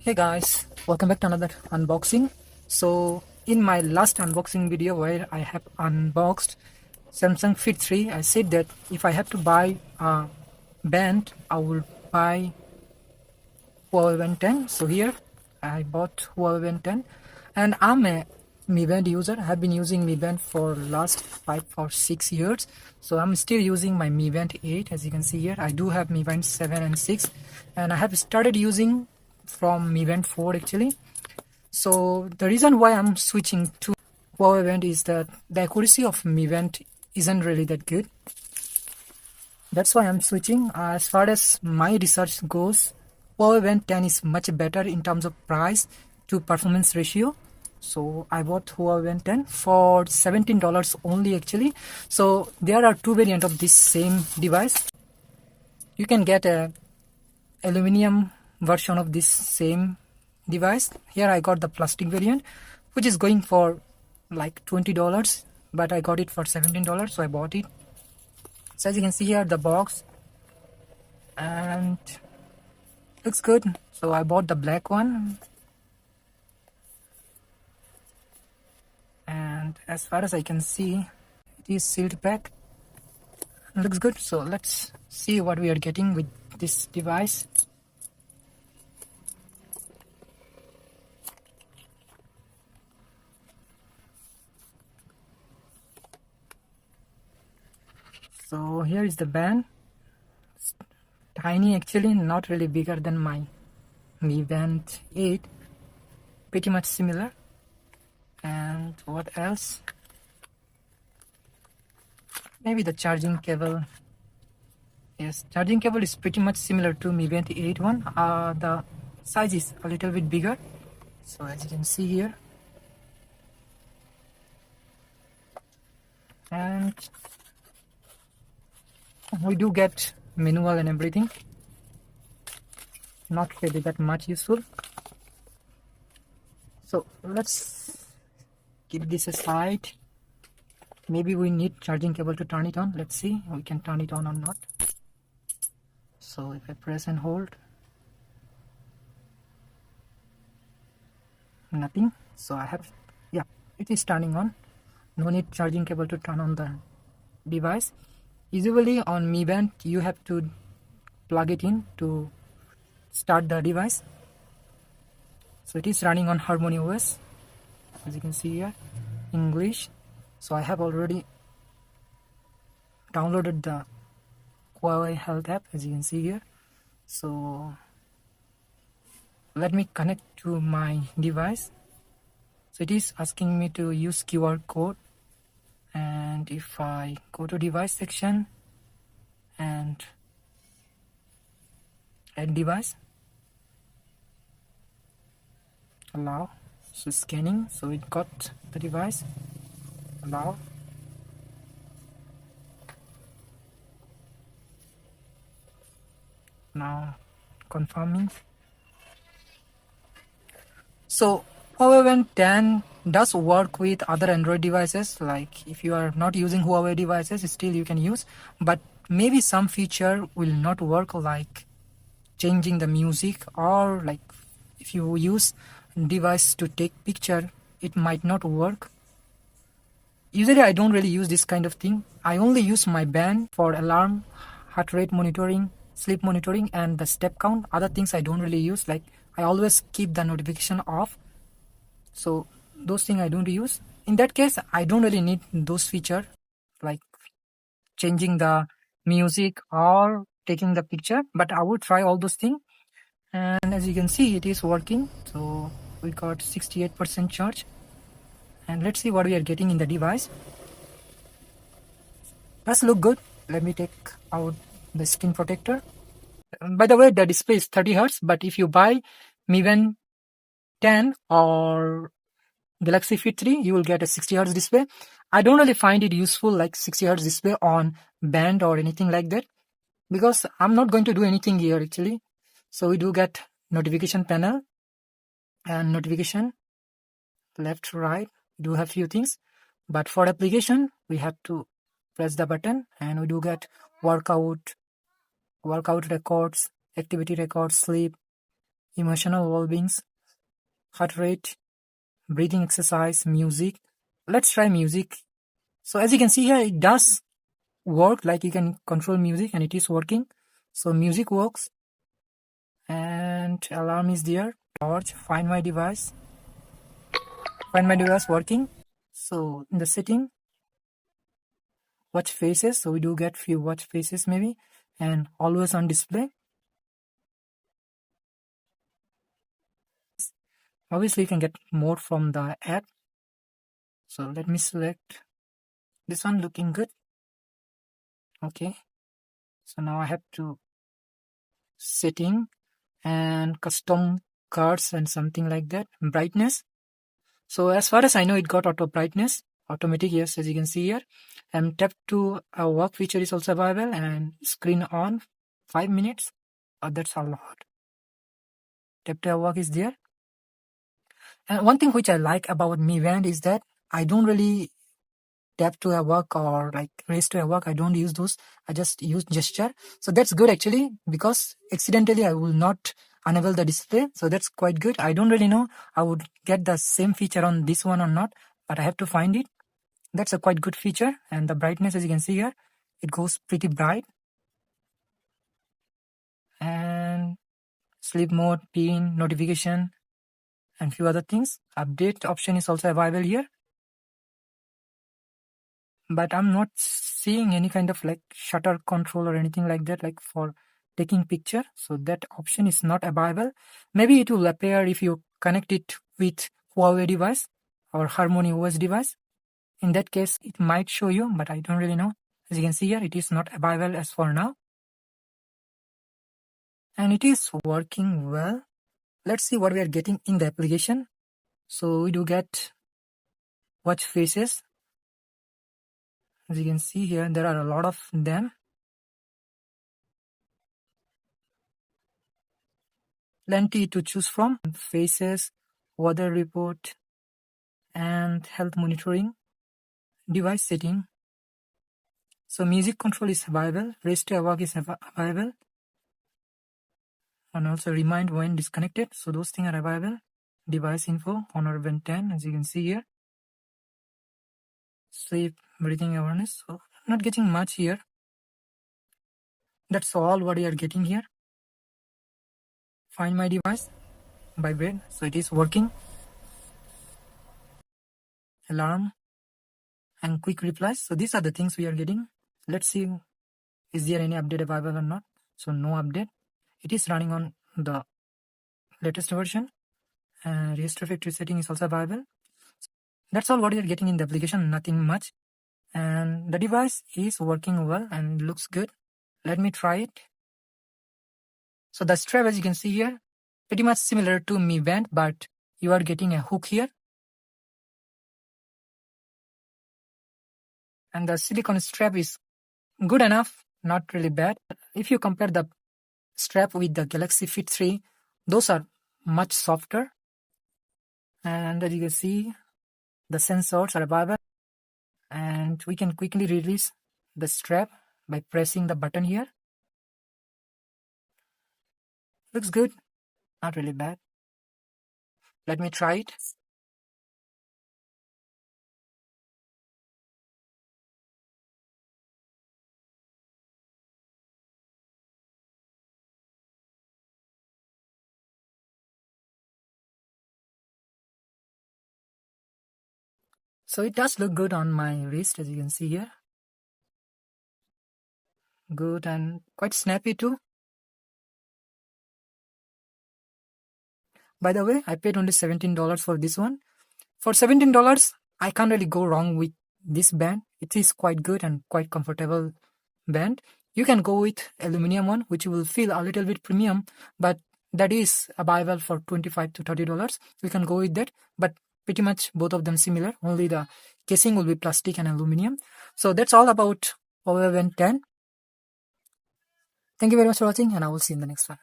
Hey guys, welcome back to another unboxing. So in my last unboxing video where I have unboxed Samsung Fit 3, I said that if I have to buy a band, I will buy Huawei Band 10. So here I bought Huawei Band 10 and I'm a Mi Band user. I have been using Mi Band for last 5 or 6 years. So I'm still using my Mi Band 8. As you can see here, I do have Mi Band 7 and 6 and I have started using from Mi Band 4 actually. So the reason why I'm switching to Huawei Band is that the accuracy of Mi Band isn't really that good. That's why I'm switching. As far as my research goes, Huawei Band 10 is much better in terms of price to performance ratio. So I bought Huawei Band 10 for $17 only actually. So there are two variants of this same device. You can get a aluminum version of this same device. Here I got the plastic variant, which is going for like $20, but I got it for $17, so I bought it. So as you can see here, the box and looks good. So I bought the black one, and as far as I can see, it is sealed pack. Looks good. So let's see what we are getting with this device. So here is the band. It's tiny actually, not really bigger than my Mi Band 8, pretty much similar. And what else? Maybe the charging cable. Yes, charging cable is pretty much similar to Mi Band 8 one. The size is a little bit bigger. So as you can see here. And we do get manual and everything. Not really that much useful. So let's keep this aside. Maybe we need charging cable to turn it on. Let's see, we can turn it on or not. So if I press and hold, nothing. So I have, yeah, it is turning on. No need charging cable to turn on the device. Usually on Mi Band you have to plug it in to start the device. So it is running on HarmonyOS, as you can see here, English. So I have already downloaded the Huawei Health App, as you can see here. So let me connect to my device. So it is asking me to use QR code, and if I go to device section and add device, allow, so scanning, so it got the device, allow, now confirming. So Huawei Band 10 does work with other Android devices. Like if you are not using Huawei devices, still you can use, but maybe some feature will not work, like changing the music, or like if you use device to take picture, it might not work. Usually I don't really use this kind of thing. I only use my band for alarm, heart rate monitoring, sleep monitoring, and the step count. Other things I don't really use. Like I always keep the notification off, so those things I don't use. In that case, I don't really need those feature, like changing the music or taking the picture, but I would try all those things. And as you can see, it is working. So we got 68% charge, and let's see what we are getting in the device. Does look good. Let me take out the screen protector. By the way, the display is 30 Hz, but if you buy Mi Band 10 or Galaxy Fit 3, you will get a 60 Hz display. I don't really find it useful like 60 Hz display on band or anything like that, because I'm not going to do anything here actually. So we do get notification panel and notification left, right. We do have few things, but for application we have to press the button, and we do get workout records, activity records, sleep, emotional well-beings, heart rate, breathing exercise, music. Let's try music. So as you can see here, it does work, like you can control music and it is working. So music works, and alarm is there. Torch, find my device working. So in the setting, watch faces, so we do get few watch faces maybe, and always on display. Obviously you can get more from the app. So let me select this one, looking good. Okay, so now I have to setting and custom cards and something like that. Brightness, so as far as I know, it got auto brightness, automatic, yes, as you can see here. And tap to a work feature is also available, and screen on 5 minutes. That's a lot. Tap to a work is there. And one thing which I like about Mi Band is that I don't really tap to a work or like raise to a work. I don't use those. I just use gesture. So that's good actually, because accidentally I will not enable the display. So that's quite good. I don't really know I would get the same feature on this one or not, but I have to find it. That's a quite good feature. And the brightness, as you can see here, it goes pretty bright. And sleep mode, pin, notification, and few other things. Update option is also available here. But I'm not seeing any kind of like shutter control or anything like that, like for taking picture. So that option is not available. Maybe it will appear if you connect it with Huawei device or HarmonyOS device. In that case, it might show you, but I don't really know. As you can see here, it is not available as for now. And it is working well. Let's see what we are getting in the application. So we do get watch faces. As you can see here, there are a lot of them. Plenty to choose from. Faces, weather report, and health monitoring. Device setting. So music control is available. Raise to work is available. And also remind when disconnected. So those things are available. Device info, Honor Band 10, as you can see here. Sleep, breathing awareness. So not getting much here. That's all what we are getting here. Find my device by bed. So it is working. Alarm and quick replies. So these are the things we are getting. Let's see, is there any update available or not? So no update. It is running on the latest version. Register factory setting is also available. That's all what you're getting in the application, nothing much. And the device is working well and looks good. Let me try it. So the strap, as you can see here, pretty much similar to Mi Band, but you are getting a hook here. And the silicone strap is good enough, not really bad. If you compare the strap with the Galaxy Fit 3, those are much softer. And as you can see, the sensors are available, and we can quickly release the strap by pressing the button here. Looks good, not really bad. Let me try it. So it does look good on my wrist, as you can see here. Good and quite snappy too. By the way, I paid only $17 for this one. For $17, I can't really go wrong with this band. It is quite good and quite comfortable band. You can go with aluminum one, which will feel a little bit premium, but that is available for $25 to $30. You can go with that, but pretty much both of them similar. Only the casing will be plastic and aluminum. So that's all about Huawei Band 10. Thank you very much for watching, and I will see you in the next one.